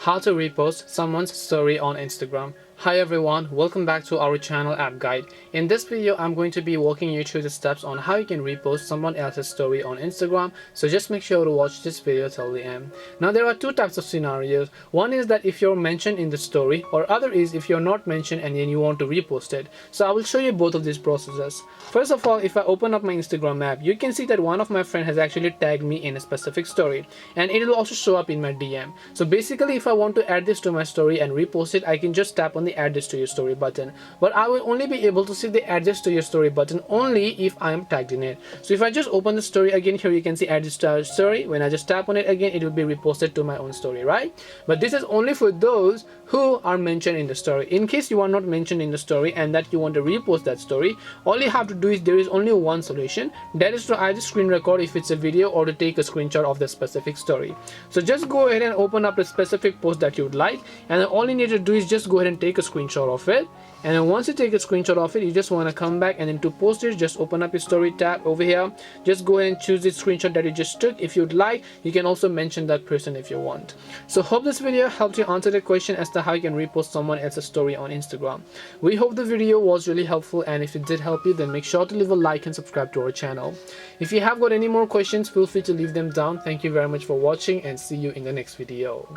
how to repost someone's story on Instagram. Hi everyone, welcome back to our channel app guide. In this video, I'm going to be walking you through the steps on how you can repost someone else's story on Instagram. So just make sure to watch this video till the end. Now there are two types of scenarios. One is that if you're mentioned in the story, or other is if you're not mentioned and then you want to repost it. So I will show you both of these processes. First of all, if I open up my Instagram app, you can see that one of my friends has actually tagged me in a specific story, and it will also show up in my DM. So basically, if I want to add this to my story and repost it, I can just tap on the add this to your story button, but I will only be able to see the add this to your story button only if I am tagged in it. So if I just open the story again, here you can see add this to our story. When I just tap on it again, it will be reposted to my own story, right? But this is only for those who are mentioned in the story. In case you are not mentioned in the story and that you want to repost that story, all you have to do is there is only one solution, that is to either screen record if it's a video or to take a screenshot of the specific story. So just go ahead and open up the specific post that you would like, and then all you need to do is just go ahead and take a screenshot of it. And then once you take a screenshot of it, you just want to come back, and then to post it, just open up your story tab over here. Just go ahead and choose the screenshot that you just took. If you'd like, you can also mention that person if you want. So hope this video helped you answer the question as to how you can repost someone else's story on Instagram. We hope the video was really helpful, and if it did help you, then make sure to leave a like and subscribe to our channel. If you have got any more questions, feel free to leave them down. Thank you very much for watching, and see you in the next video.